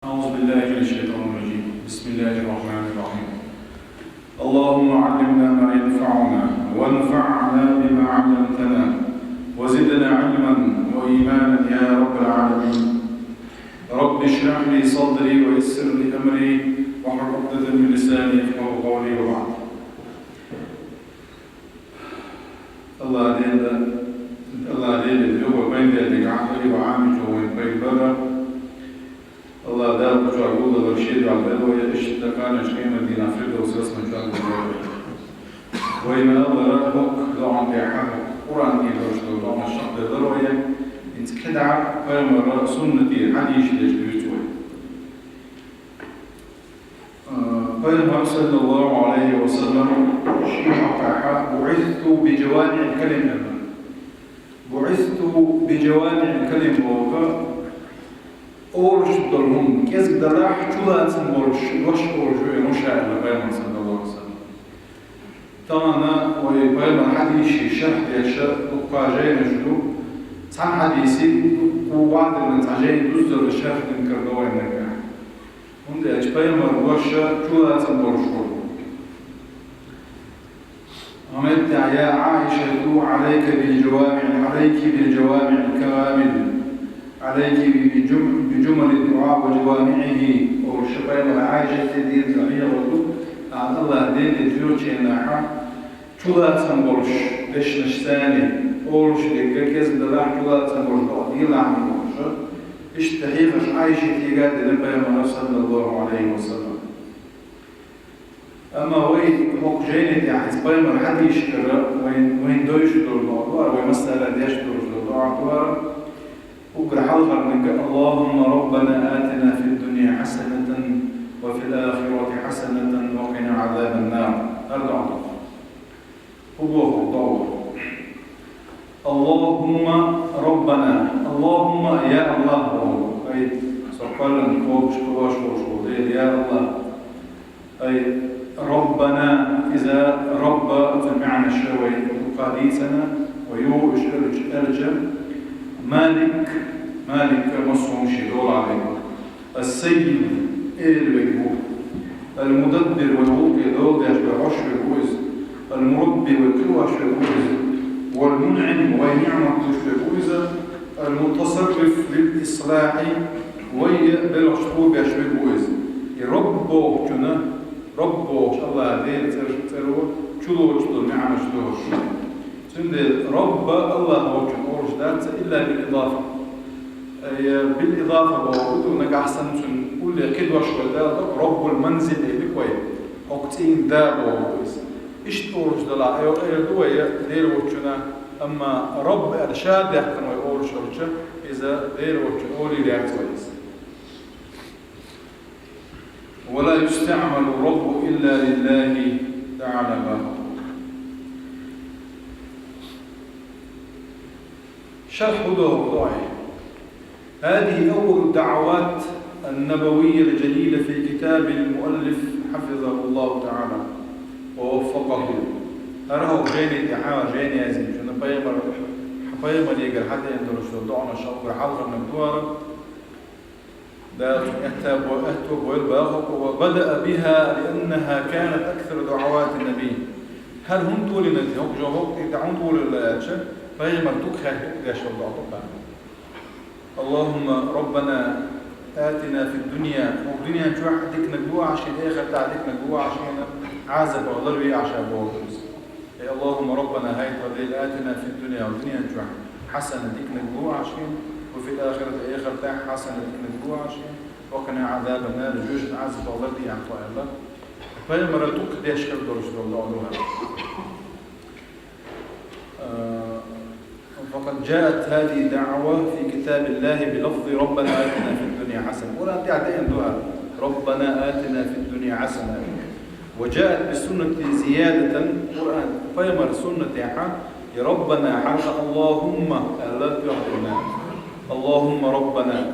أعوذ بالله من الشيطان الرجيم. بسم الله الرحمن الرحيم. اللهم علمنا ما ينفعنا وانفعنا بما علمتنا وزدنا علما وإيمانا يا رب العالمين. رب اشرح لي صدري ويسر لي أمري واحلل عقدة من لساني يفقهوا قولي وبعد. الله عليه هو بين ذلك عقلي وعامل وين بين برا الله دار بجوا يقول له الشيء على الأدوية إيش تكانش قيمة دينا فريدة وسلسلة شو هذا وين الله ربك لو عم يحب قرآن دين رجل لو عم الشق الأدوية إنت كدع فما سنة حديث ليش بيجوا فإن صلى الله عليه وسلم بعثت بجوامع الكلمة أورش دلهم كيس دلاح جلات مورش وش أورجو نشاء لبيان صلى الله عليه وسلم. طبعا وبيان حديث شرح يشرح قاجين جلو عن حديثي ووعد من تعجين دوز الشرح من كردوه النجاح. هند أجبيان مروش جلات مورش. عملت يا عائشة عليك بالجوامع الكوامل عليك بجمل الدعاء وجوامعه وشباب العائشة دين زمية وضوء عن الله دين الفيوتش إنها شولا تنبرش ليش نشتاني أورش لكيز دلاح شولا تنبرش دين عن برش اشتهيفش عائشة تيجاد لبيا صلى الله عليه وسلم. أما وين هو جيني يعني سبايم الحديث كذا وين دويش دور وين مسألة ديش دور وقرأ حلقة منك اللهم ربنا آتنا في الدنيا حسنة وفي الآخرة حسنة وقنا عذاب النار. أرجع هو الضوء اللهم ربنا اللهم يا الله أي سقلا كوش يا الله أي ربنا إذا رب جمعنا الشوي قاديسنا ويوش أرجم مالك مصهم شدول عليك السيد الوجه المدبر والغوب يدول يشبه عشر الوز المربي والكل عشر الوز والمنعم وينعمة عشر الوز المتصرف للإصلاح ويقبل عشر يشبه الوز ربه جنا ربه شاء الله دين تروه شلو نعم شلو سند رب الله هو كنورش دارت إلا بالإضافة بالإضافة بوجوده نجح أحسن نقول كده وشوي ده رب المنزل اللي كوي وقتين ده بوجوده إيش تورش ده لا هو دير وجهنا أما رب إرشاد يحكم ويورش وجه إذا دير وجه أولي رياكتويس ولا يستعمل الرب إلا لله تعالى به. شرح موضوعي هذه أول الدعوات النبوية الجليلة في كتاب المؤلف حفظه الله تعالى ووفقه. أراه جاني دعاء جاني عزيز شنو بيمر يقر حتى يندرس دعنا شاور حلقة من الدوار ده أتوب ويلباخك وبدأ بها لأنها كانت أكثر دعوات النبي. هل هم طول النبي هم جوابك يدعون طول الأشياء فهي مردوك يا شباب طبعا. اللهم ربنا آتنا في الدنيا والدنيا نشوف حدك نجوع عشان آخر تعدك نجوع عشان عازب والله بيه عشان بوجوز. اللهم ربنا هاي تودي آتنا في الدنيا والدنيا نشوف حسنة ديك نجوع عشان وفي الآخرة آخر تاع حسنة ديك نجوع عشان وقنا عذاب النار جوج عازب والله بيه عن الله. فهي مردوك ليش كل درج الله فقد جاءت هذه الدعوة في كتاب الله بلفظ ربنا آتنا في الدنيا حسنة ولا تعتين دعاء ربنا آتنا في الدنيا حسنة وجاءت بسنة زيادة القرآن فيمر سنة يا ربنا حق اللهم لا تعطينا اللهم ربنا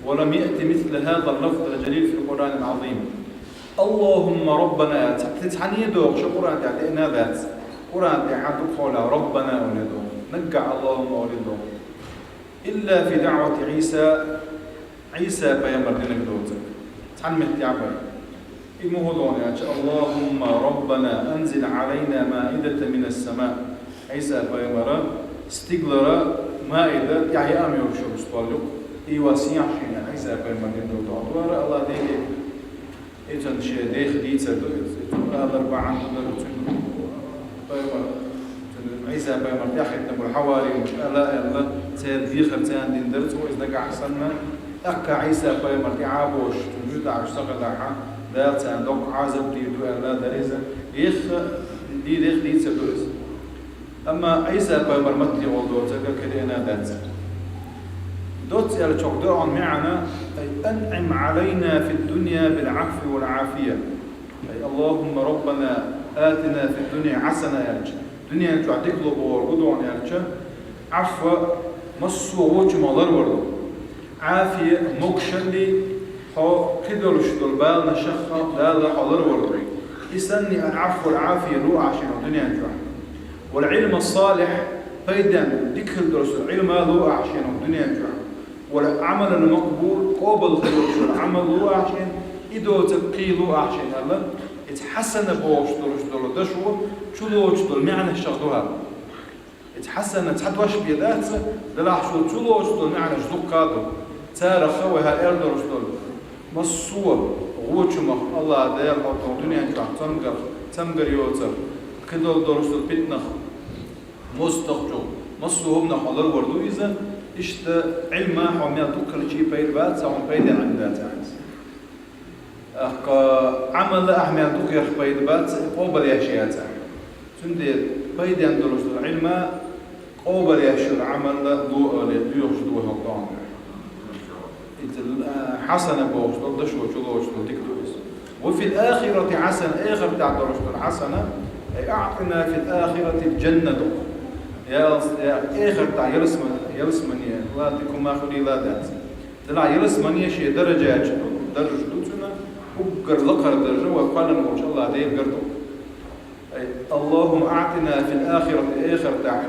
ولم يأتي مثل هذا اللفظ الجليل في القرآن العظيم. اللهم ربنا تتعني دوغ شو قرآن تعطينا ذات قرآن تعطينا ربنا ولدوغ نقع اللهم ولده إلا في دعوة عيسى عيسى بيامر دينك دوتك تعلم التعبير المهضون يا اللهم ربنا أنزل علينا مائدة من السماء عيسى بيامر استقلر مائدة يعني أمي وشو بستوالك إيواسيا حين عيسى بيامر دين دوتك الله ديك إيجان شيء ديخ ديتر هذا أربعة عيسى بيامر ياخذ نبر حواري لا لا سيد خرتان دين درت وإذا نقع حسنا أكا عيسى بيامر يعابوش تنجد عشتغل لها دارت عندك عازب ديدو لا دريزة يخ ديخ ديتر درس أما عيسى بيامر متي والدور تلك كلينا دات دوت يا الشقدر معنا أي أنعم علينا في الدنيا بالعفو والعافية أي اللهم ربنا آتنا في الدنيا حسنة يا رجل الدنيا تعطيك له بورقدون يا رجل عفو مصو وجه مالر ورد عافية مكشلي هو كدر شدل بالنا شخة لا حضر ورد يسني العفو والعافية لو عشان الدنيا تعطيك والعلم الصالح فيدا ذكر درس العلم لو عشان الدنيا تعطيك والعمل المقبول قبل خلوش العمل لو عشان إذا تبقي لو عشان هلا يتحسن بوش دول دشوا شو لوش دول معنى الشغلها يتحسن تحدوش بيدات دلع شو لوش دول معنى جدوك كادو تارا خوي هالأردوش دول مصور غوشمه الله دير أو الدنيا كان تمقر يوتر كدول دورش دول بيتنخ مستخجو مصوهم نحضر وردو إذا إشت علما حومي أتوكل شيء بيد بات سواء بيد عندها تعز عمل أحمي أتوكل بيد بات قبل يشيات تندير بيد عندلوش العلم قبل يشيل عمل دو ليوش دو هقطان حسنة بوش دو دشوا شلوش دو تكتوس وفي الآخرة حسنة آخر تعدلوش الحسنة أي أعطنا في الآخرة الجنة دو يا آخر تاع يرسمني لا تكون ماخذي لا دات طلع يرسمني شيء درجات درجة دوتنا وقر لقر درجة وقال إن شاء الله هذه قرده اللهم أعطنا في الآخرة آخر تاع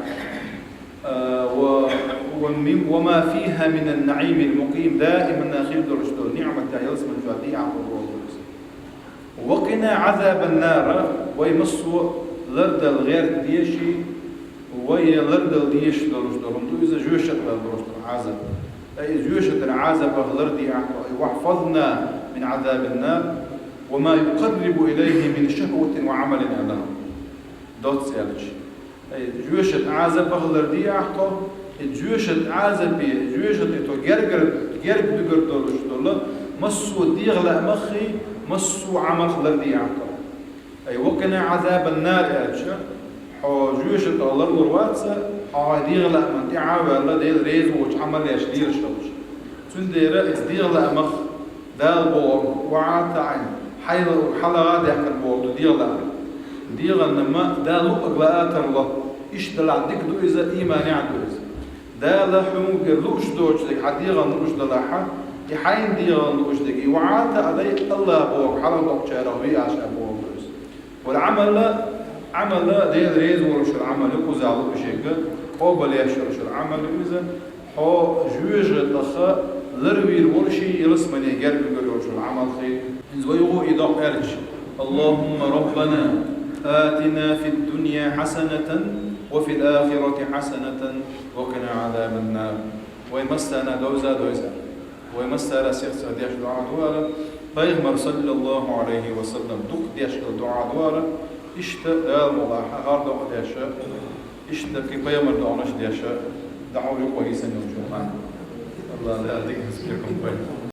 وما فيها من النعيم المقيم دائما ناخذ درجة نعمة تاع يرسمن فاتي عقب وقنا عذاب النار ويمسوا لرد الغير ديشي وهي لرد ديش درجتهم تو إذا جوشت درجت العذاب أي جوشت العذاب لردي واحفظنا من عذاب النار وما يقرب إليه من شهوة وعمل أعلم دوت سيالش أي جوشت عذاب لردي أحكو جوشت عذاب جوشت تو جرب درجت الله مسوا ديغلا مخي مسوا عمل لردي أحكو أي وقنا عذاب النار أرجع جوش الله الواتسا ديغلا من تعاوى الله ديل ريز وش عمل يش دير شوش تندير ديغلا مخ دال بور وعات عين حلا ده كان بور ديغلا نما دالو أغلاء الله إيش دل عندك دو إذا إيمان عندوز دال حمو كلوش دوش دك حديغا نوش دلها يحين ديغا نوش دك وعات عليه الله بور حلا دوكشاره ويعش أبور والعمل عمل ديال ريز ورش العمل يقوزعلو بشكل قبل يشرش العمل إذا هو جوج الدخاء لروي الورشي يرسمني جرب يقولش العمل خير زويه إذا أرج اللهم ربنا آتنا في الدنيا حسنة وفي الآخرة حسنة وقنا عذاب النار ويمسنا دوزا ويمسنا سيخسر ديش دعاء دوارا بيغمر صلى الله عليه وسلم دق ديش دعاء دوارا إشتا دال ملاحة هاردا وديشا إشتا كي بيامر دعناش ديشا دعوا لكويسا يوم جمعان الله لا أديك نسبيكم بيامر